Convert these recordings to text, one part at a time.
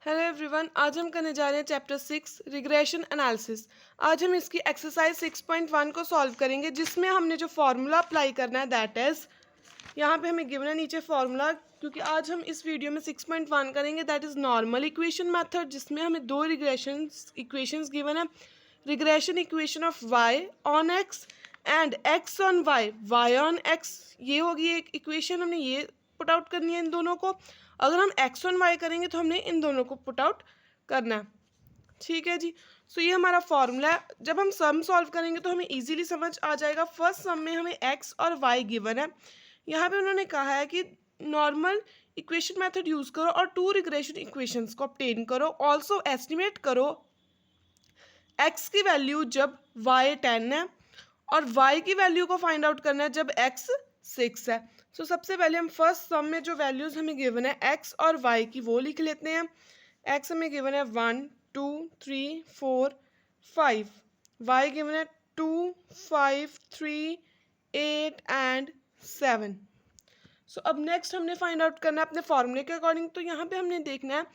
Hello everyone, आज हम करने जा रहे हैं चैप्टर 6 रिग्रेशन एनालिसिस। आज हम इसकी एक्सरसाइज 6.1 को सॉल्व करेंगे, जिसमें हमने जो फॉर्मूला अप्लाई करना है दैट इज यहाँ पे हमें गिवन है नीचे फॉर्मूला। क्योंकि आज हम इस वीडियो में 6.1 करेंगे that is normal equation method, जिसमें हमें दो रिग्रेशन इक्वेशंस गिवन है। Regression equation of Y on X and X on Y, Y on X, ये होगी एक इक्वेशन। हमने ये पुट आउट करनी है इन दोनों को। अगर हम एक्स ऑन वाई करेंगे तो हमने इन दोनों को पुट आउट करना है। ठीक है जी। सो ये हमारा फॉर्मूला है। जब हम सम सॉल्व करेंगे तो हमें इजीली समझ आ जाएगा। फर्स्ट सम में हमें एक्स और वाई गिवन है। यहाँ पे उन्होंने कहा है कि नॉर्मल इक्वेशन मेथड यूज करो और टू रिग्रेशन इक्वेशंस को ऑब्टेन करो। ऑल्सो एस्टिमेट करो एक्स की वैल्यू जब वाई 10 है और वाई की वैल्यू को फाइंड आउट करना है जब एक्स 6 है। सो सबसे पहले हम फर्स्ट सम में जो वैल्यूज हमें गिवन है एक्स और वाई की वो लिख लेते हैं। एक्स हमें गिवन है 1 2 3 4 5, वाई गिवन है 2 5 3 8 एंड 7। सो अब नेक्स्ट हमने फाइंड आउट करना है अपने फॉर्मूले के अकॉर्डिंग। तो यहाँ पे हमने देखना है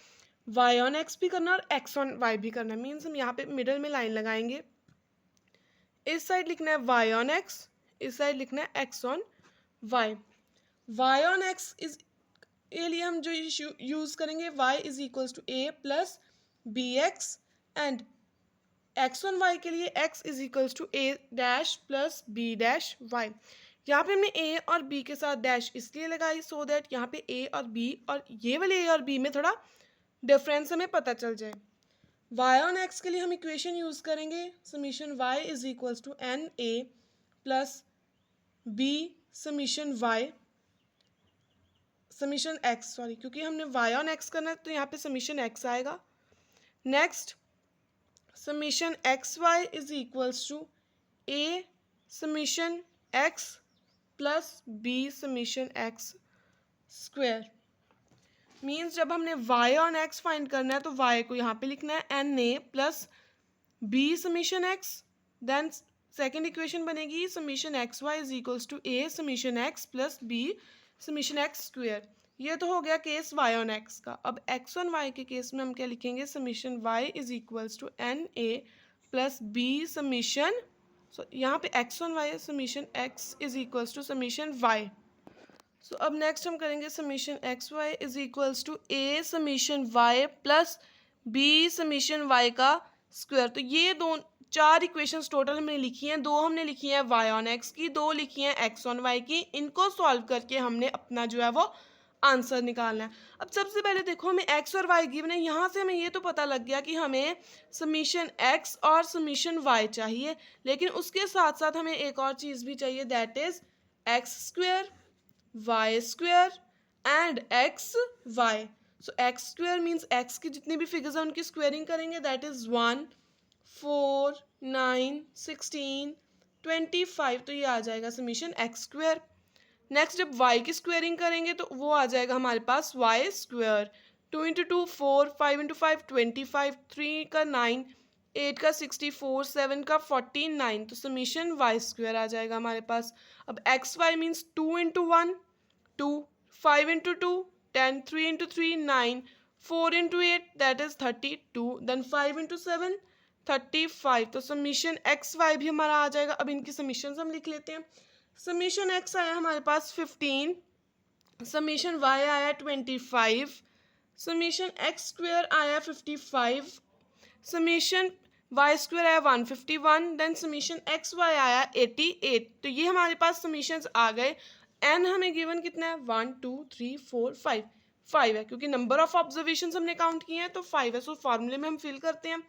वाई ऑन एक्स भी करना है और एक्स ऑन वाई भी करना है। मीन्स हम यहाँ पे मिडल में लाइन लगाएंगे। इस साइड लिखना है वाई ऑन एक्स, इस साइड लिखना है X on Y. Y on X is के लिए हम जो यूज करेंगे Y is equals to A plus B X, and X on Y के लिए X is equals to A dash plus B dash Y. यहाँ पे हमने ए और बी के साथ डैश इसलिए लगाई सो दैट यहाँ पे ए और बी और ये वाले ए और बी में थोड़ा डिफरेंस हमें पता चल जाए। वाई ऑन एक्स के लिए हम इक्वेशन यूज करेंगे summation Y is equals to N A plus B summation Y summation X, sorry, क्योंकि हमने वाई ऑन एक्स करना है तो यहाँ पे समीशन एक्स आएगा। Next summation x Y is equals to A summation x plus B summation x square. Means जब हमने वाई ऑन एक्स फाइंड करना है तो वाई को यहाँ पे लिखना है एन ए plus B summation x, then second equation बनेगी summation x Y is equals to A summation x plus B summation x square. ये तो हो गया केस वाई ऑन एक्स का। अब एक्स ऑन वाई के केस में हम क्या लिखेंगे summation Y is equals to N A plus B summation, so यहाँ पे x on y summation x is equals to summation y. So अब नेक्स्ट हम करेंगे summation x Y is equals to A summation Y plus B summation y का square. तो ये दो चार इक्वेशंस टोटल हमने लिखी हैं। दो हमने लिखी हैं वाई ऑन एक्स की, दो लिखी हैं एक्स ऑन वाई की। इनको सॉल्व करके हमने अपना जो है वो आंसर निकालना है। अब सबसे पहले देखो हमें एक्स और वाई गिवन है। यहाँ से हमें ये तो पता लग गया कि हमें समीशन एक्स और समीशन वाई चाहिए, लेकिन उसके साथ साथ हमें एक और चीज़ भी चाहिए that is X square Y square and X Y. So x square means X की जितनी भी फिगर्स हैं उनकी स्क्वायरिंग करेंगे दैट इज 1 4 9 16 25, तो ये आ जाएगा समीशन एक्स स्क्वायर। नेक्स्ट जब वाई की स्क्वायरिंग करेंगे तो वो आ जाएगा हमारे पास वाई स्क्वायर। 2 इंटू 2 4, 5 इंटू 5 25, 3 का 9, 8 का 64, 7 का 49, तो समीशन वाई स्क्वायर आ जाएगा हमारे पास। अब x Y means 2 into 1 2, 5 into 2 10, 3 into 3 9, 4 into 8 that is 32, then 5 into 7 35, तो समीशन एक्स वाई भी हमारा आ जाएगा। अब इनकी समीशन हम लिख लेते हैं। समीशन एक्स आया हमारे पास 15, समीशन वाई आया 25, समीशन एक्स स्क्वायर आया 55, समीशन वाई स्क्वायर आया 151, देन समीशन एक्स वाई आया 88। तो ये हमारे पास समीशंस आ गए। एन हमें गिवन कितना है 1 2 3 4 5, 5 है क्योंकि नंबर ऑफ ऑब्जर्वेशन हमने काउंट किए हैं तो 5 है। सो फॉर्मूले में हम फिल करते हैं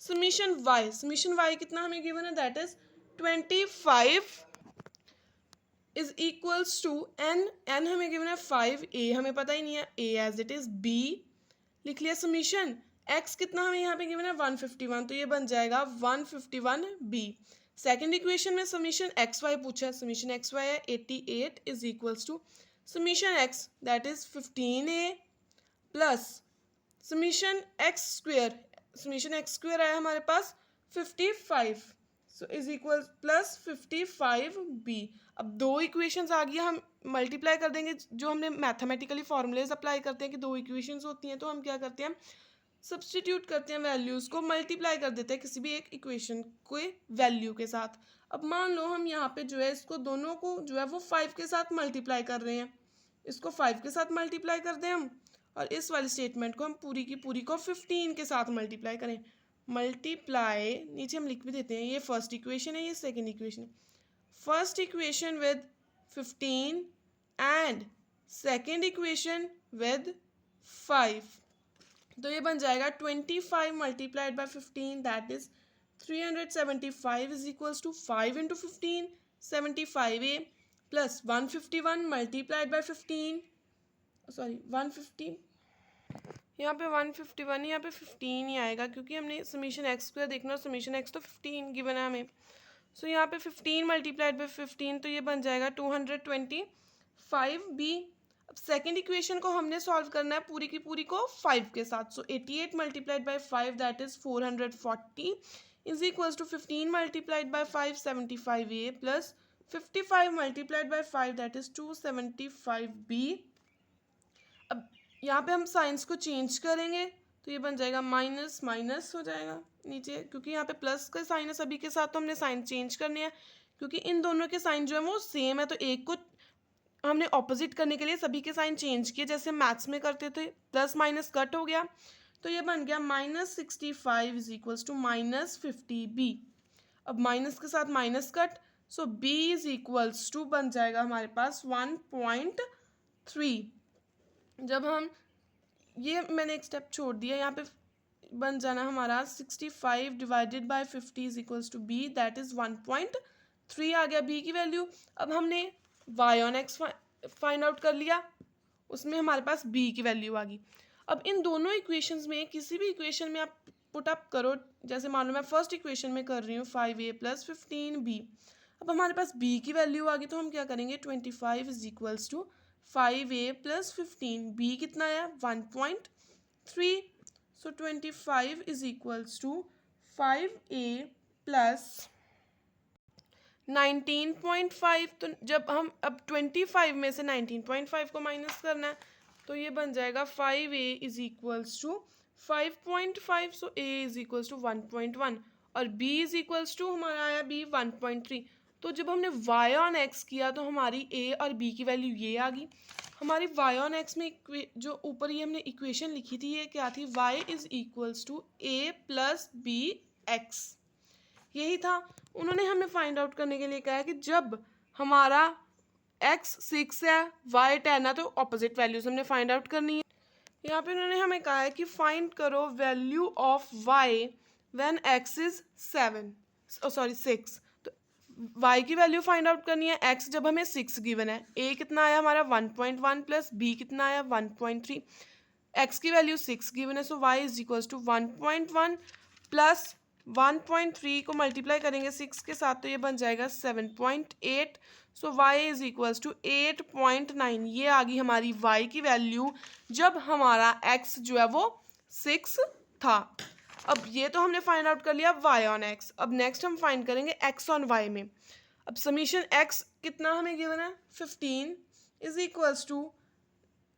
समीशन वाई कितना हमें गिवन है that is 25 is equals to N, N हमें गिवन है 5, ए हमें पता ही नहीं है, A as it is B लिख लिया। समीशन एक्स कितना हमें यहाँ पे गिवन है 151, तो ये बन जाएगा 151 बी। सेकेंड इक्वेशन में समीशन एक्स वाई पूछा है, समीशन एक्स वाई है 88 is equals to summation X that is 15a plus summation x square आया हमारे पास 55, so is equal plus 55b। अब दो इक्वेशंस आ गई, हम मल्टीप्लाई कर देंगे। जो हमने मैथमेटिकली फॉर्मूलेज अप्लाई करते हैं कि दो इक्वेशंस होती हैं तो हम क्या करते हैं सब्स्टिट्यूट करते हैं वैल्यूज़ को, मल्टीप्लाई कर देते हैं किसी भी एक इक्वेशन के वैल्यू के साथ। अब मान लो हम यहाँ पे जो है इसको दोनों को जो है वो 5 के साथ मल्टीप्लाई कर रहे हैं, इसको 5 के साथ मल्टीप्लाई कर दें हम, और इस वाली स्टेटमेंट को हम पूरी की पूरी को 15 के साथ मल्टीप्लाई करें। मल्टीप्लाई नीचे हम लिख भी देते हैं, ये फर्स्ट इक्वेशन है, ये सेकेंड इक्वेशन है। First equation with 15 and second equation with 5, तो ये बन जाएगा 25 multiplied by 15 that is 375 is equals to 5 into 15 75a plus 151 multiplied by 15 sorry 150, यहाँ पे 151 यहाँ पे 15 ही आएगा क्योंकि हमने समीशन एक्स स्क्वायर देखना और समीशन एक्स तो 15 गिवन है हमें। सो यहाँ पे 15 मल्टीप्लाइड बाई 15 तो ये बन जाएगा 225b। अब सेकेंड इक्वेशन को हमने सॉल्व करना है पूरी की पूरी को 5 के साथ। So 88 multiplied by 5 that is 440 is equals to 15 multiplied by 5 75a plus 55 multiplied by 5 that is 275b। अब यहाँ पे हम साइंस को चेंज करेंगे तो ये बन जाएगा माइनस माइनस हो जाएगा नीचे, क्योंकि यहाँ पे प्लस का साइन है सभी के साथ तो हमने साइन चेंज करने हैं, क्योंकि इन दोनों के साइन जो है वो सेम है तो एक को हमने ऑपोजिट करने के लिए सभी के साइन चेंज किए, जैसे मैथ्स में करते थे, प्लस माइनस कट हो गया तो ये बन गया -65 इज इक्वल्स टू -50b। अब माइनस के साथ minus cut, so b is equals to बन जाएगा हमारे पास 1.3। जब हम ये मैंने एक स्टेप छोड़ दिया, यहाँ पे बन जाना हमारा 65 divided by 50 is equals to b that is 1.3 आ गया b की वैल्यू। अब हमने y on x find out कर लिया, उसमें हमारे पास b की वैल्यू आ गई। अब इन दोनों इक्वेशंस में किसी भी इक्वेशन में आप पुट अप करो, जैसे मान लो मैं फर्स्ट इक्वेशन में कर रही हूँ 5a प्लस 15b, अब हमारे पास b की वैल्यू आ गई तो हम क्या करेंगे 25 is equals to 5a plus 15, b कितना है 1.3, so 25 is equals to 5a plus 19.5। तो जब हम अब 25 में से 19.5 को माइनस करना है तो ये बन जाएगा 5a is equals to 5.5, so a is equals to 1.1 और b इज इक्वल्स टू हमारा आया b 1.3। तो जब हमने y ऑन x किया तो हमारी a और b की वैल्यू ये आ गई। हमारी y ऑन x में जो ऊपर ये हमने इक्वेशन लिखी थी ये क्या थी, y is equals to a plus B X, यही था। उन्होंने हमें फाइंड आउट करने के लिए कहा है कि जब हमारा x 6 है y 10 है तो ऑपोजिट वैल्यूज हमने फाइंड आउट करनी है। यहाँ पे उन्होंने हमें कहा है कि फाइंड करो value of y when x is 6। तो y की वैल्यू फाइंड आउट करनी है, x जब हमें 6 गिवन है, a कितना आया हमारा 1.1 प्लस b कितना आया 1.3, x की वैल्यू 6 गिवन है, so y is equals to 1.1 plus 1.3 को मल्टीप्लाई करेंगे 6 के साथ तो ये बन जाएगा 7.8, सो y इज इक्वल्स टू 8.9। ये आ गई हमारी y की वैल्यू जब हमारा x जो है वो 6 था। अब ये तो हमने फाइंड आउट कर लिया y ऑन x। अब नेक्स्ट हम फाइंड करेंगे x ऑन y में। अब समीशन x कितना हमें गिवन है 15 is equals to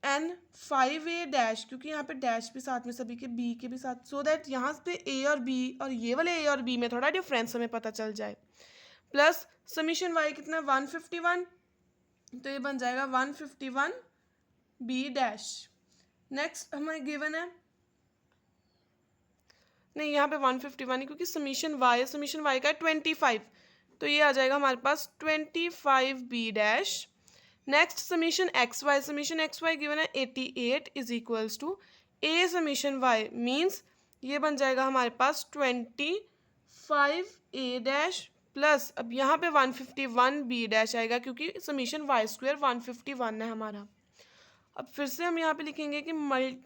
N 5a dash, क्योंकि यहाँ पे डैश भी साथ में सभी के b के भी साथ, सो दैट यहाँ पे a और b और ये वाले a और b में थोड़ा डिफरेंस हमें पता चल जाए, प्लस समीशन y कितना 151 तो ये बन जाएगा 151 b डैश। नेक्स्ट हमें गिवन है नहीं यहाँ पे 151 है क्योंकि समीशन y का 25 तो ये आ जाएगा हमारे पास 25 b dash. Next summation x Y given है 88 is equals to a summation y means ये बन जाएगा हमारे पास 25a डैश प्लस अब यहाँ पे 151 b डैश आएगा क्योंकि समीशन y स्क्वायर 151 है हमारा। अब फिर से हम यहाँ पे लिखेंगे कि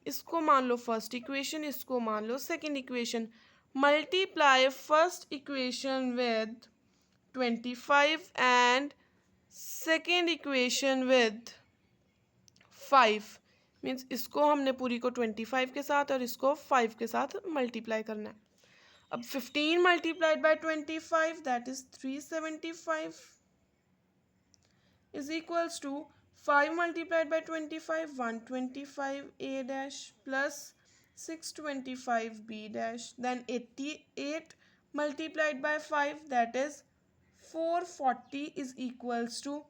इसको मान लो फर्स्ट इक्वेशन, इसको मान लो second equation, multiply first equation with 25 and second equation with 5, means इसको हमने पूरी को 25 के साथ और इसको 5 के साथ मल्टीप्लाई करना है। अब 15 multiplied by 25 that is 375 is equals to 5 multiplied by 25 125 a dash plus 625b dash, then 88 multiplied by 5, that is 440 is equals to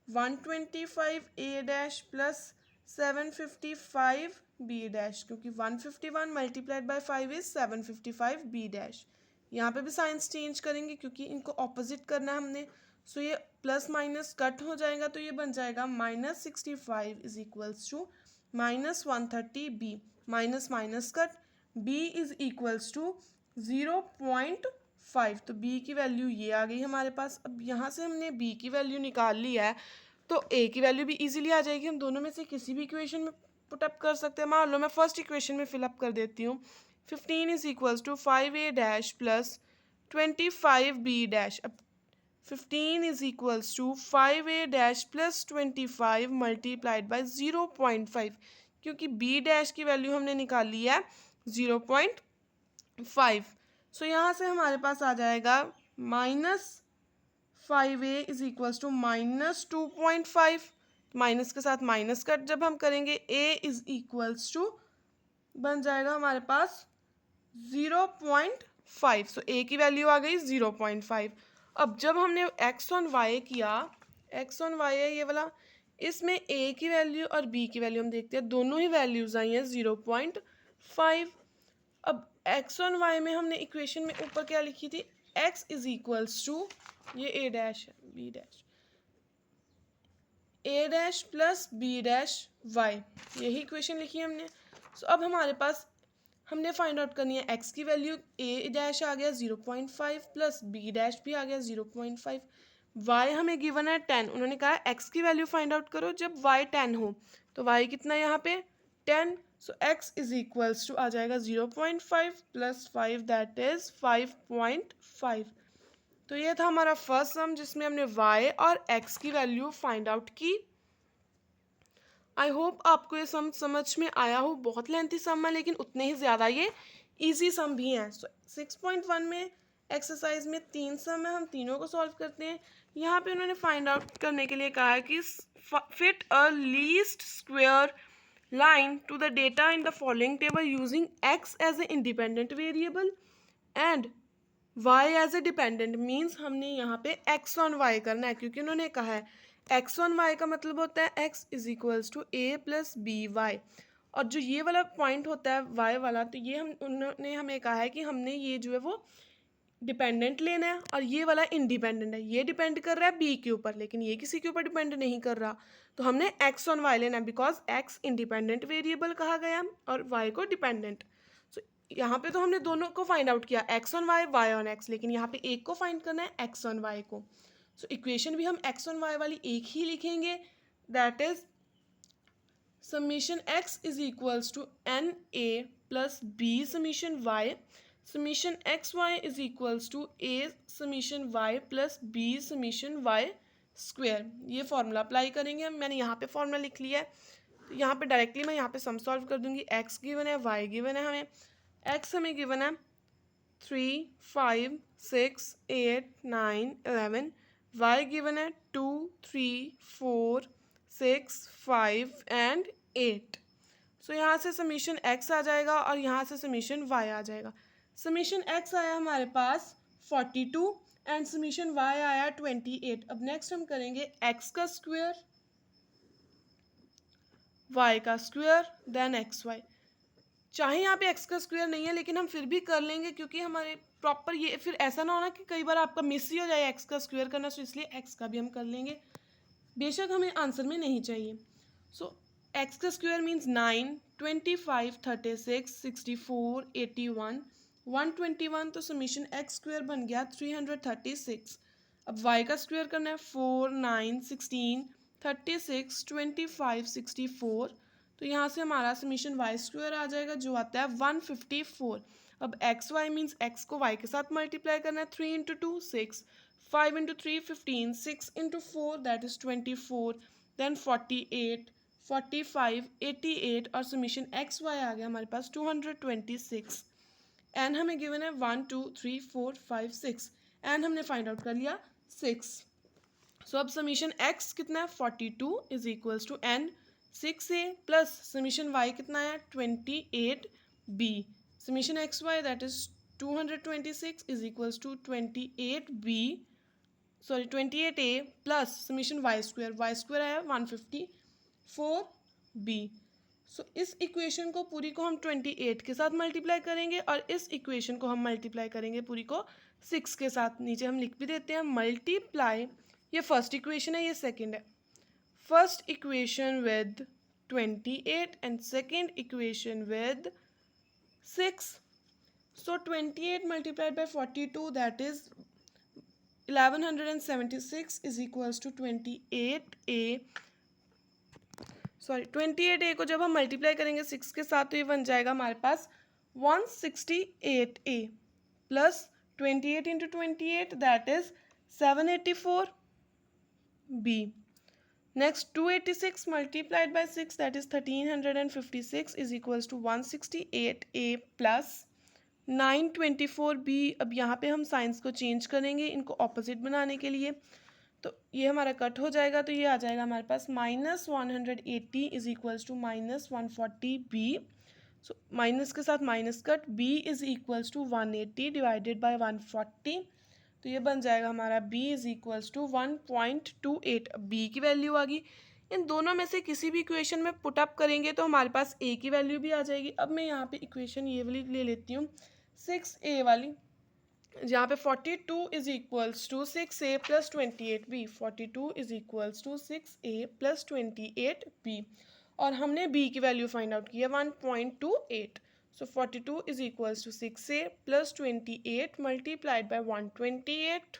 125a dash plus 755b dash, क्योंकि 151 multiplied by 5 is 755b dash. यहाँ पे भी science change करेंगे क्योंकि इनको opposite करना है हमने। सो ये प्लस माइनस कट हो जाएगा तो ये बन जाएगा -65 is equals to -130b, minus minus cut, b is equals to 0.5। तो b की वैल्यू ये आ गई हमारे पास। अब यहाँ से हमने b की वैल्यू निकाल ली है तो a की वैल्यू भी इजीली आ जाएगी। हम दोनों में से किसी भी इक्वेशन में पुटअप कर सकते हैं। मान लो मैं फर्स्ट इक्वेशन में फिलअप कर देती हूँ। 15 is equals to 5a dash plus 25b dash. अब 15 is equals to 5a dash plus 25 multiplied by 0.5, क्योंकि b डैश की वैल्यू हमने निकाल ली है 0.5। सो यहाँ से हमारे पास आ जाएगा -5a is equals to -2.5, minus के साथ माइनस कट जब हम करेंगे a इज इक्वल्स टू बन जाएगा हमारे पास 0.5। सो a की वैल्यू आ गई 0.5। अब जब हमने x ऑन y किया, x ऑन y है ये वाला, इसमें a की वैल्यू और b की वैल्यू हम देखते हैं, दोनों ही वैल्यूज आई हैं 0.5। अब x ऑन y में हमने इक्वेशन में ऊपर क्या लिखी थी, x इज इक्वल्स टू, ये a डैश है, b dash, a dash plus b dash y, यही इक्वेशन लिखी है हमने। सो अब हमारे पास हमने फाइंड आउट करनी है x की वैल्यू, a डैश आ गया 0.5 प्लस b डैश भी आ गया 0.5, y हमें गिवन है 10। उन्होंने कहा x की वैल्यू फाइंड आउट करो जब y 10 हो, तो y कितना है यहाँ पे 10। सो x इज इक्वल्स टू आ जाएगा 0.5 प्लस 5 दैट इज 5.5। तो ये था हमारा फर्स्ट सम जिसमें हमने y और x की वैल्यू फाइंड आउट की। आई होप आपको ये सम समझ में आया हो। बहुत लेंथी सम है लेकिन उतने ही ज़्यादा ये इजी सम भी हैं। 6.1 में एक्सरसाइज में 3 सम है, हम तीनों को सॉल्व करते हैं। यहाँ पे उन्होंने फाइंड आउट करने के लिए कहा है कि fit a least square line to the data in the following table using x as a independent variable and y as a dependent. Means हमने यहाँ पे x ऑन y करना है, क्योंकि उन्होंने कहा है x ऑन y का मतलब होता है x is equals to a plus B Y, और जो ये वाला पॉइंट होता है y वाला, तो ये उन्होंने हमें कहा है कि हमने ये जो है वो डिपेंडेंट लेना है और ये वाला इंडिपेंडेंट है। ये डिपेंड कर रहा है b के ऊपर लेकिन ये किसी के ऊपर डिपेंड नहीं कर रहा, तो हमने x ऑन y लेना है बिकॉज x इंडिपेंडेंट वेरिएबल कहा गया और y को डिपेंडेंट। सो यहाँ पे तो हमने दोनों को फाइंड आउट किया, x on y, y on x, लेकिन यहाँ पे एक को फाइंड करना है x ऑन y को। सो इक्वेशन भी हम x ऑन y वाली एक ही लिखेंगे, that is summation x is equals to N A plus B summation y, summation x Y is equals to A summation Y plus B summation Y square. ये formula apply करेंगे। मैंने यहाँ पे formula लिख लिया है, तो यहाँ पे डायरेक्टली मैं यहाँ पे सम सॉल्व कर दूंगी। x गिवन है, y गिवन है, हमें x हमें गिवन है 3, 5, 6, 8, 9, 11, y गिवन है 2, 3, 4, 6, 5 एंड 8। सो यहाँ से समीशन x आ जाएगा और यहाँ से समीशन y आ जाएगा। समीशन x आया हमारे पास 42 एंड समीशन y आया 28। अब नेक्स्ट हम करेंगे x का स्क्वायर, y का स्क्वायर, देन एक्स वाई। चाहे यहाँ पे x का स्क्वायर नहीं है लेकिन हम फिर भी कर लेंगे क्योंकि हमारे प्रॉपर ये, फिर ऐसा ना होना कि कई बार आपका मिस ही हो जाए x का स्क्वायर करना, सो इसलिए x का भी हम कर लेंगे, बेशक हमें आंसर में नहीं चाहिए। सो x का स्क्वायर मीन्स 9, 25, 36, 64, 81, 121, तो समीशन x स्क्वायर बन गया 336। अब y का स्क्वायर करना है 4, 9, 16, 36, 25, 64, तो यहाँ से हमारा समीशन y स्क्वायर आ जाएगा जो आता है 154। अब एक्स वाई मीन्स x को y के साथ मल्टीप्लाई करना है, 3 into 2 6, 5 into 3 15, 6 into 4 that is 24, then 48, 45, 88 और समीशन एक्स वाई आ गया हमारे पास 226। एन हमें गिवन है 1, 2, 3, 4, 5, 6, एन हमने फाइंड आउट कर लिया 6। सो अब समीशन एक्स कितना है 42 is equals to n 6a plus summation y कितना है 28 b. Summation xy, that is 226 is equals to 28b, sorry 28a plus summation y square आया 154b. सो इस इक्वेशन को पूरी को हम 28 के साथ मल्टीप्लाई करेंगे और इस इक्वेशन को हम मल्टीप्लाई करेंगे पूरी को 6 के साथ. नीचे हम लिख भी देते हैं मल्टीप्लाई. ये फर्स्ट इक्वेशन है, ये सेकंड है. First equation with 28 and second equation with 6. So 28 multiplied by 42, that is 1176 is equals to 28a. Sorry 28a को जब हम मल्टीप्लाई करेंगे 6 के साथ तो ये बन जाएगा हमारे पास 168a plus 28 into 28 that is 784b. Next 286 multiplied by 6 that is 1356 is equals to 168a plus 924b. अब यहाँ पे हम साइंस को चेंज करेंगे इनको ऑपोजिट बनाने के लिए, तो ये हमारा कट हो जाएगा, तो ये आ जाएगा हमारे पास -180 is equals to -140b. So minus के साथ minus cut, b is equals to 180 divided by 140, तो ये बन जाएगा हमारा b इज इक्वल्स टू 1.28. अब b की वैल्यू आ गई. इन दोनों में से किसी भी इक्वेशन में पुट अप करेंगे तो हमारे पास a की वैल्यू भी आ जाएगी. अब मैं यहाँ पे इक्वेशन ये वाली ले लेती हूँ 6a वाली, जहाँ पे 42 is equals to 6a plus 28b. 42 is equals to 6a plus 28b और हमने b की वैल्यू फाइंड आउट की है 1.28. So 42 is equals to 6a plus 28 multiplied by 128,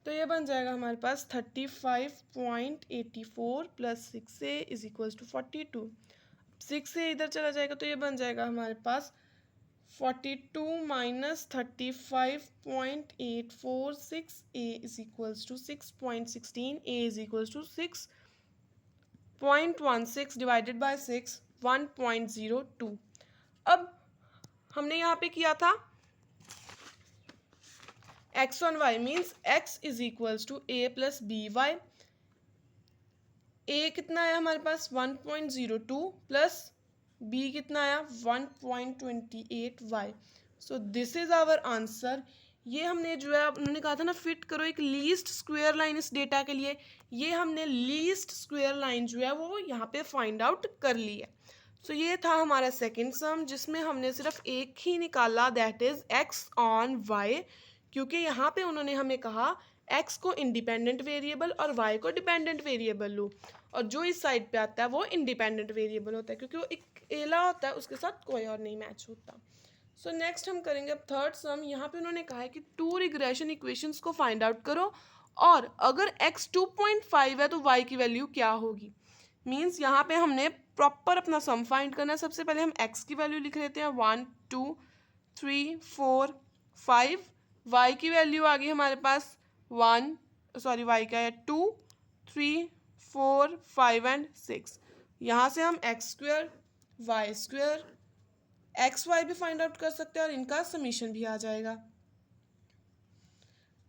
तो ये बन जाएगा हमारे पास 35.84 plus 6a is equals to 42. 6a इधर चला जाएगा तो ये बन जाएगा हमारे पास 42 minus 35.84. 6a is equals to 6.16. a is equals to 6.16 divided by 6 1.02. अब हमने यहाँ पे किया था x on y means x is equals to a plus B y. a कितना आया हमारे पास 1.02 प्लस b कितना आया 1.28y. So this is our answer. ये हमने जो है उन्होंने कहा था ना फिट करो एक लीस्ट स्क्वायर लाइन इस डेटा के लिए, ये हमने लीस्ट स्क्वायर लाइन जो है वो यहाँ पे फाइंड आउट कर ली है. सो ये था हमारा सेकंड सम जिसमें हमने सिर्फ एक ही निकाला that is x on y, क्योंकि यहाँ पे उन्होंने हमें कहा x को इंडिपेंडेंट वेरिएबल और y को डिपेंडेंट वेरिएबल लो, और जो इस साइड पे आता है वो इंडिपेंडेंट वेरिएबल होता है क्योंकि वो एक एला होता है, उसके साथ कोई और नहीं मैच होता. सो नेक्स्ट हम करेंगे अब थर्ड सम. यहाँ पे उन्होंने कहा है कि 2 रिग्रेशन इक्वेशंस को फाइंड आउट करो और अगर x 2.5 है तो y की वैल्यू क्या होगी. मीन्स यहाँ पे हमने प्रॉपर अपना सम फाइंड करना है. सबसे पहले हम x की वैल्यू लिख लेते हैं 1 2 3 4 5. y की वैल्यू आ गई हमारे पास 1 सॉरी y का है 2 3 4 5 एंड 6. यहाँ से हम x square y square x y भी फाइंड आउट कर सकते हैं और इनका समीशन भी आ जाएगा.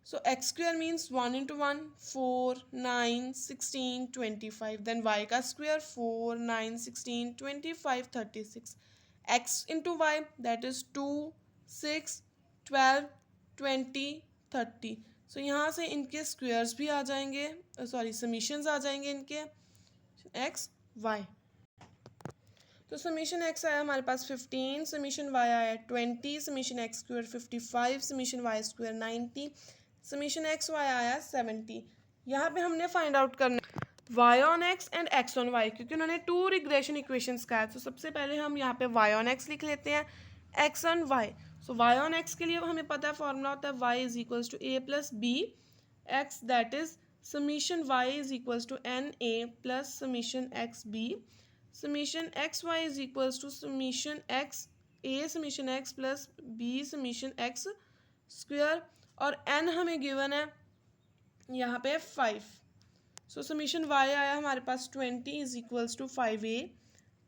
So x square means 1 into 1 4 9 16 25. Then y का square 4 9 16 25 36. X into y that is 2 6 12 20 30. So यहाँ से इनके स्क्वायर्स भी आ जाएंगे, सॉरी समीशंस आ जाएंगे इनके एक्स वाई. तो समीशन x आया हमारे पास 15, समीशन y आया 20, summation x square 55, summation y square 90, summation x y आया 70. यहाँ पे हमने फाइंड आउट करना y on x and x on y क्योंकि उन्होंने 2 रिग्रेशन इक्वेशंस का है. तो सबसे पहले हम यहाँ पे y ऑन x लिख लेते हैं, x on y. So y on x के लिए हमें पता है फॉर्मूला होता है y is equals to a plus B x that is summation y is equals to N A plus summation x b. Summation x Y is equals to summation x a summation x plus B summation x square और n हमें given है यहाँ पे 5. So summation y आया हमारे पास 20 is equals to 5a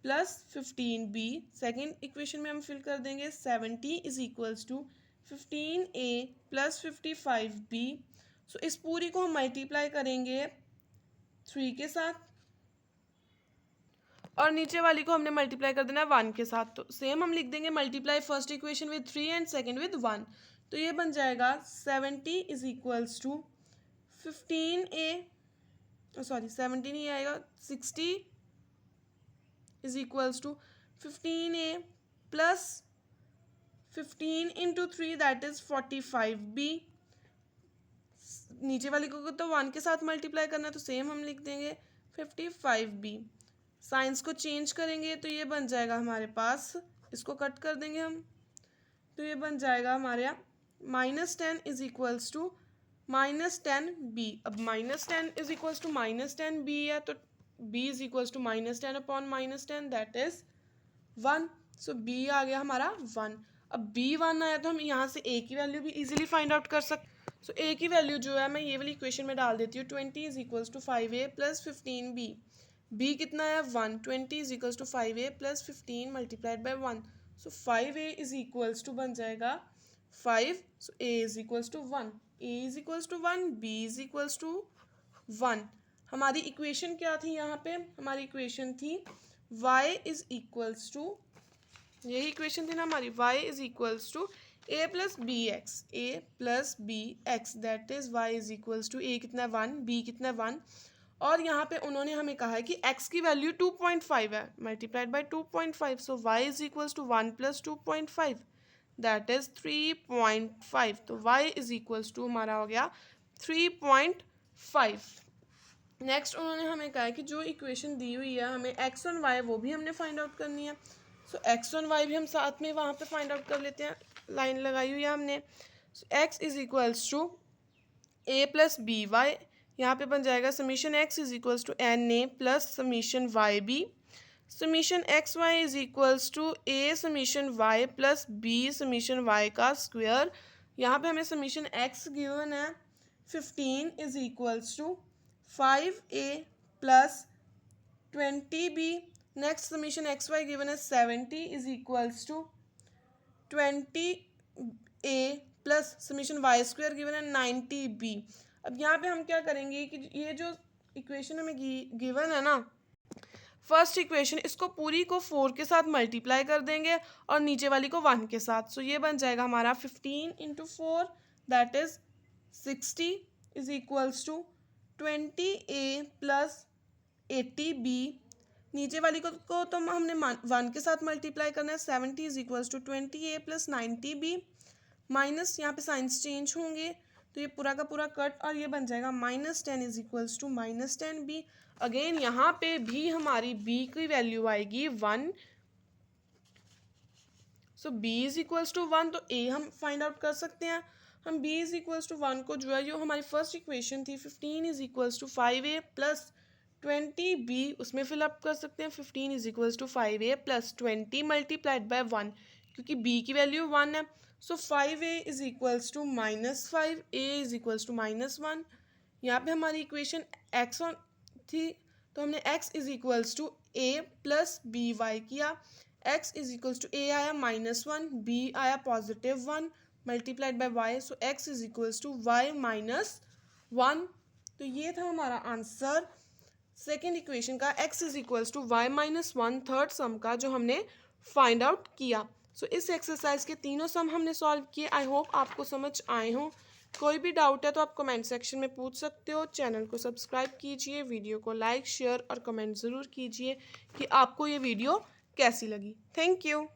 plus 15b. Second equation में हम फिल कर देंगे 70 is equals to 15a plus 55b. So इस पूरी को हम मल्टीप्लाई करेंगे 3 के साथ और नीचे वाली को हमने मल्टीप्लाई कर देना है 1 के साथ। तो सेम हम लिख देंगे multiply first equation with 3 and second with 1। तो ये बन जाएगा 70 is equals to 15a, sorry 70 नहीं आएगा, 60 is equals to 15a plus 15 into 3 that is 45b। नीचे वाली को तो 1 के साथ मल्टीप्लाई करना है तो सेम हम लिख देंगे 55b। साइंस को चेंज करेंगे तो ये बन जाएगा हमारे पास, इसको कट कर देंगे हम, तो ये बन जाएगा हमारे यहाँ -10 इज इक्वल्स टू -10b। अब -10 इज इक्वल्स टू -10b है तो b is equals to -10 upon -10 that is 1। So b आ गया हमारा 1। अब b 1 आया तो हम यहाँ से a की वैल्यू भी इजीली फाइंड आउट कर सकते। सो a की वैल्यू जो है मैं ये वाली इक्वेशन में डाल देती हूँ, 20 is equals to 5a plus 15b। b कितना है 1, 20 is equals to 5a plus 15 multiplied by 1। So 5a is equals to बन जाएगा 5। So a is equals to 1, a is equals to 1, b is equals to 1। हमारी equation क्या थी यहाँ पे, हमारी इक्वेशन थी y इज इक्वल्स टू, यही इक्वेशन थी ना हमारी, y is equals to a plus B x, a plus B x that is y is equals to a कितना 1, b कितना 1। और यहाँ पे उन्होंने हमें कहा है कि x की वैल्यू 2.5 है multiplied by 2.5। So y is equals to 1 plus 2.5 that is 3.5। तो y इज इक्वल्स टू हमारा हो गया 3.5। नेक्स्ट उन्होंने हमें कहा है कि जो इक्वेशन दी हुई है हमें x और y वो भी हमने फाइंड आउट करनी है। सो x और y भी हम साथ में वहाँ पे फाइंड आउट कर लेते हैं, लाइन लगाई हुई है हमने। So x is equals to a plus B y, यहाँ पे बन जाएगा summation x is equals to N A plus summation y b. Summation x Y is equals to a summation y plus b summation y का square. यहाँ पे हमें summation x given है 15 is equals to 5a plus 20b। Next summation x Y given है 70 is equals to 20a plus summation Y square given है 90b। अब यहाँ पे हम क्या करेंगे कि ये जो इक्वेशन हमें गिवन है ना, फर्स्ट इक्वेशन, इसको पूरी को 4 के साथ मल्टीप्लाई कर देंगे और नीचे वाली को 1 के साथ। सो ये बन जाएगा हमारा 15 into 4 that is 60 is equals to 20a plus 80b। नीचे वाली को तो हमने 1 के साथ मल्टीप्लाई करना है, 70 is equals to 20a plus 90b। Minus यहाँ पे साइंस चेंज होंगे तो ये पूरा का पूरा कट और ये बन जाएगा -10 is equals to -10b। Again यहाँ पे भी हमारी b की वैल्यू आएगी 1। So b is equals to 1 तो a हम फाइंड आउट कर सकते हैं। हम b इज इक्वल्स टू 1 को जो है जो हमारी फर्स्ट इक्वेशन थी 15 is equals to 5a plus 20b उसमें फिलअप कर सकते हैं। 15 is equals to 5a plus 20 multiplied by 1 क्योंकि b की वैल्यू 1 है। So 5a is equals to -5, a is equals to -1। यहाँ पे हमारी इक्वेशन x थी तो हमने x is equals to a plus B y किया। x is equals to a आया -1, b आया +1 multiplied by y। So x is equals to y -1। तो ये था हमारा आंसर सेकेंड इक्वेशन का, x is equals to y -1 third sum का जो हमने फाइंड आउट किया। सो इस एक्सरसाइज के तीनों सम हमने सॉल्व किए। आई होप आपको समझ आए हों। कोई भी डाउट है तो आप कमेंट सेक्शन में पूछ सकते हो। चैनल को सब्सक्राइब कीजिए, वीडियो को लाइक शेयर और कमेंट ज़रूर कीजिए कि आपको ये वीडियो कैसी लगी। Thank you.